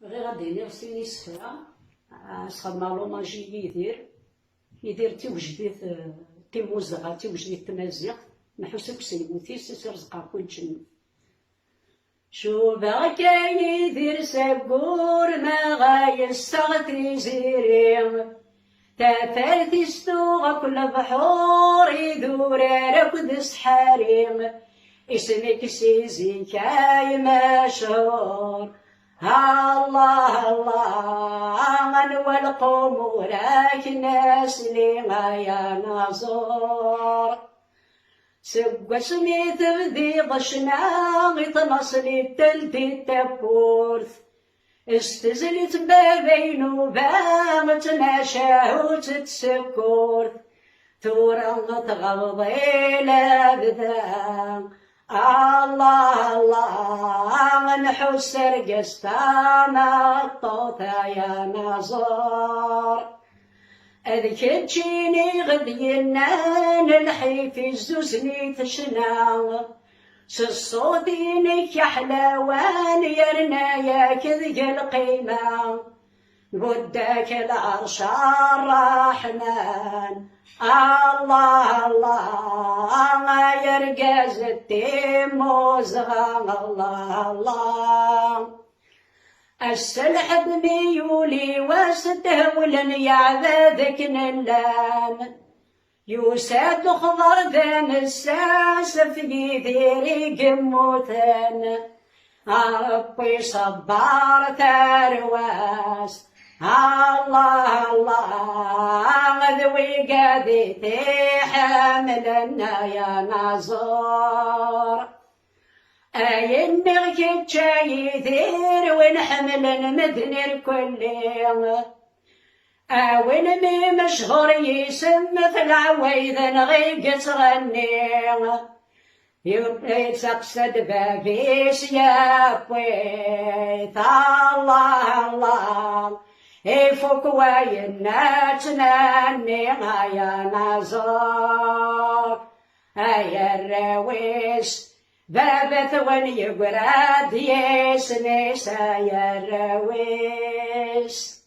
غير غادي يدير سيني سفرة سخمالو ماجي يدير تيوجديت تيموزغة تيوجديت تمازيغ نحوسك سيموتيس سيرزقا كل جنة شو باكا يدير سبور ما غايستغتي زيريم تافرتي ستوغا كل بحور يدور ركض سحاريم اسمك سيزي كاي مشهور الله الله من والقوم راك ناس لي يا ناظور سقى سميت بذي ضشنا غطمس لي التلتي التبورث استزلت بابين وبامت ناشاه وتتسكورث ثورا تغضي لابذا الله الله نحس رقستانا الطوطا يا ناظور أذك تجيني غدينا نلحي في الزوزني تشنا سصوتينك يا حلاوان يرنا يا كذق القيمة ودك العرش الرحمن الله الله يرقى زتيم وزغى الله الله السلحب ميولي وستهولن يعذذك نلان يوساد خضر ذن الساس في ذيري قموتن ربي صبار ترواس الله الله ذوي قادتي حاملنا يا ناظور أين نغكت شاي ذير ونحمل مدنر كل يوم أوين مي مشهور يسم مثل عويذ نغيق تغني يبقى تقصد بابيس يا بويت الله الله يفوك وينا تناني يا ناظور يا الرويس بابت ون يقراد يسنيس يا الرويس